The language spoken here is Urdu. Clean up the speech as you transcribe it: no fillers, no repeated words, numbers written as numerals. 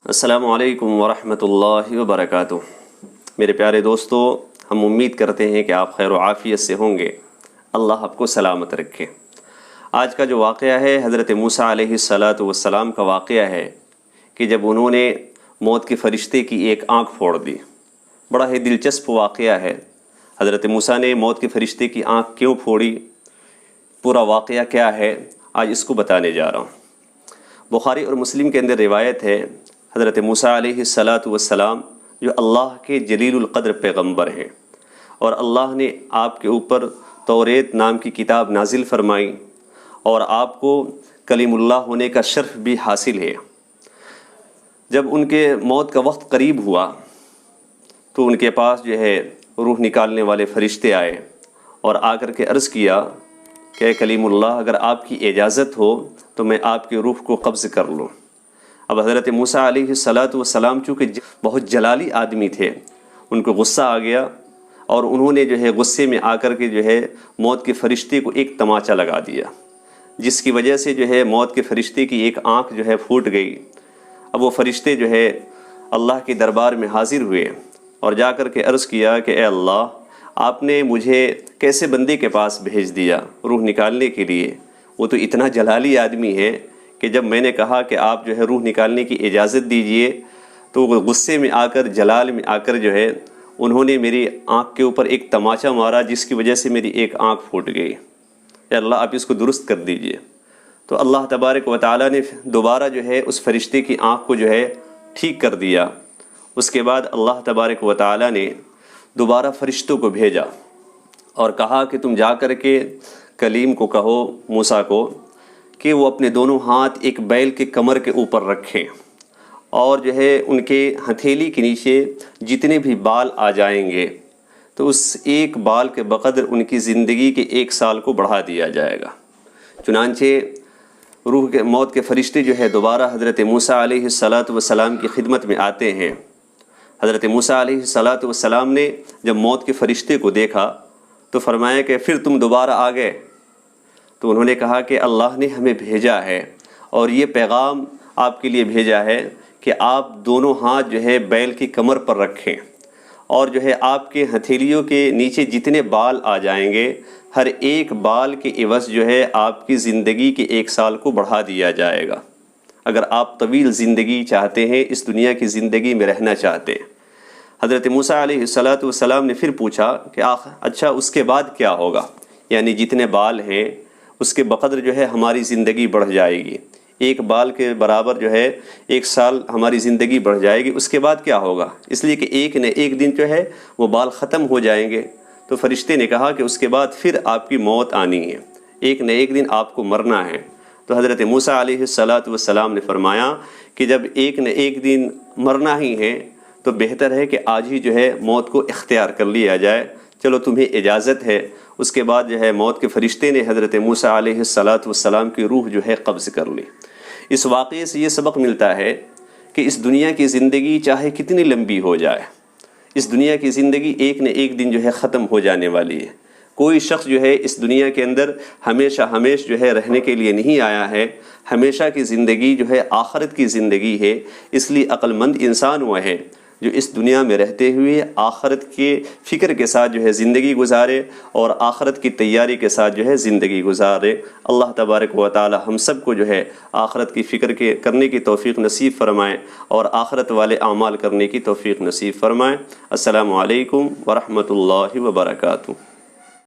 السلام علیکم ورحمۃ اللہ وبرکاتہ۔ میرے پیارے دوستو، ہم امید کرتے ہیں کہ آپ خیر و عافیت سے ہوں گے۔ اللہ آپ کو سلامت رکھے۔ آج کا جو واقعہ ہے حضرت موسیٰ علیہ السلام کا واقعہ ہے کہ جب انہوں نے موت کے فرشتے کی ایک آنکھ پھوڑ دی۔ بڑا ہی دلچسپ واقعہ ہے۔ حضرت موسیٰ نے موت کے فرشتے کی آنکھ کیوں پھوڑی، پورا واقعہ کیا ہے، آج اس کو بتانے جا رہا ہوں۔ بخاری اور مسلم کے اندر روایت ہے، حضرت موسیٰ علیہ السلام جو اللہ کے جلیل القدر پیغمبر ہیں، اور اللہ نے آپ کے اوپر توریت نام کی کتاب نازل فرمائی، اور آپ کو کلیم اللہ ہونے کا شرف بھی حاصل ہے۔ جب ان کے موت کا وقت قریب ہوا تو ان کے پاس جو ہے روح نکالنے والے فرشتے آئے اور آ کر کے عرض کیا کہ کلیم اللہ، اگر آپ کی اجازت ہو تو میں آپ کی روح کو قبض کر لوں۔ اب حضرت موسیٰ علیہ السلام چونکہ بہت جلالی آدمی تھے، ان کو غصہ آ گیا، اور انہوں نے جو ہے غصے میں آ کر کے جو ہے موت کے فرشتے کو ایک تماچا لگا دیا، جس کی وجہ سے جو ہے موت کے فرشتے کی ایک آنکھ جو ہے پھوٹ گئی۔ اب وہ فرشتے جو ہے اللہ کے دربار میں حاضر ہوئے اور جا کر کے عرض کیا کہ اے اللہ، آپ نے مجھے کیسے بندے کے پاس بھیج دیا روح نکالنے کے لیے؟ وہ تو اتنا جلالی آدمی ہے کہ جب میں نے کہا کہ آپ جو ہے روح نکالنے کی اجازت دیجئے تو وہ غصے میں آ کر، جلال میں آ کر جو ہے انہوں نے میری آنکھ کے اوپر ایک تماچا مارا، جس کی وجہ سے میری ایک آنکھ پھوٹ گئی۔ اے اللہ، آپ اس کو درست کر دیجئے۔ تو اللہ تبارک و تعالیٰ نے دوبارہ جو ہے اس فرشتے کی آنکھ کو جو ہے ٹھیک کر دیا۔ اس کے بعد اللہ تبارک و تعالیٰ نے دوبارہ فرشتوں کو بھیجا اور کہا کہ تم جا کر کے کلیم کو کہو، موسیٰ کو، کہ وہ اپنے دونوں ہاتھ ایک بیل کے کمر کے اوپر رکھیں، اور جو ہے ان کے ہتھیلی کے نیچے جتنے بھی بال آ جائیں گے تو اس ایک بال کے بقدر ان کی زندگی کے 1 سال کو بڑھا دیا جائے گا۔ چنانچہ روح کے موت کے فرشتے جو ہے دوبارہ حضرت موسیٰ علیہ السلام کی خدمت میں آتے ہیں۔ حضرت موسیٰ علیہ السلام نے جب موت کے فرشتے کو دیکھا تو فرمایا کہ پھر تم دوبارہ آ گئے؟ تو انہوں نے کہا کہ اللہ نے ہمیں بھیجا ہے اور یہ پیغام آپ کے لیے بھیجا ہے کہ آپ دونوں ہاتھ جو ہے بیل کی کمر پر رکھیں، اور جو ہے آپ کے ہتھیلیوں کے نیچے جتنے بال آ جائیں گے، ہر ایک بال کے عوض جو ہے آپ کی زندگی کے 1 سال کو بڑھا دیا جائے گا۔ اگر آپ طویل زندگی چاہتے ہیں، اس دنیا کی زندگی میں رہنا چاہتے ہیں۔ حضرت موسیٰ علیہ السلام نے پھر پوچھا کہ اچھا اس کے بعد کیا ہوگا؟ یعنی جتنے بال ہیں اس کے بقدر جو ہے ہماری زندگی بڑھ جائے گی، 1 بال کے برابر جو ہے 1 سال ہماری زندگی بڑھ جائے گی، اس کے بعد کیا ہوگا؟ اس لیے کہ ایک نہ ایک دن جو ہے وہ بال ختم ہو جائیں گے۔ تو فرشتے نے کہا کہ اس کے بعد پھر آپ کی موت آنی ہے، ایک نہ ایک دن آپ کو مرنا ہے۔ تو حضرت موسیٰ علیہ السلام نے فرمایا کہ جب ایک نہ ایک دن مرنا ہی ہے تو بہتر ہے کہ آج ہی جو ہے موت کو اختیار کر لیا جائے، چلو تمہیں اجازت ہے۔ اس کے بعد جو ہے موت کے فرشتے نے حضرت موسیٰ علیہ السلام کی روح جو ہے قبض کر لی۔ اس واقعے سے یہ سبق ملتا ہے کہ اس دنیا کی زندگی چاہے کتنی لمبی ہو جائے، اس دنیا کی زندگی ایک نہ ایک دن جو ہے ختم ہو جانے والی ہے۔ کوئی شخص جو ہے اس دنیا کے اندر ہمیشہ جو ہے رہنے کے لیے نہیں آیا ہے۔ ہمیشہ کی زندگی جو ہے آخرت کی زندگی ہے۔ اس لیے عقل مند انسان وہ ہے جو اس دنیا میں رہتے ہوئے آخرت کے فکر کے ساتھ جو ہے زندگی گزارے، اور آخرت کی تیاری کے ساتھ جو ہے زندگی گزارے۔ اللہ تبارک و تعالی ہم سب کو جو ہے آخرت کی فکر کرنے کی توفیق نصیب فرمائے، اور آخرت والے اعمال کرنے کی توفیق نصیب فرمائے۔ السلام علیکم ورحمۃ اللہ وبرکاتہ۔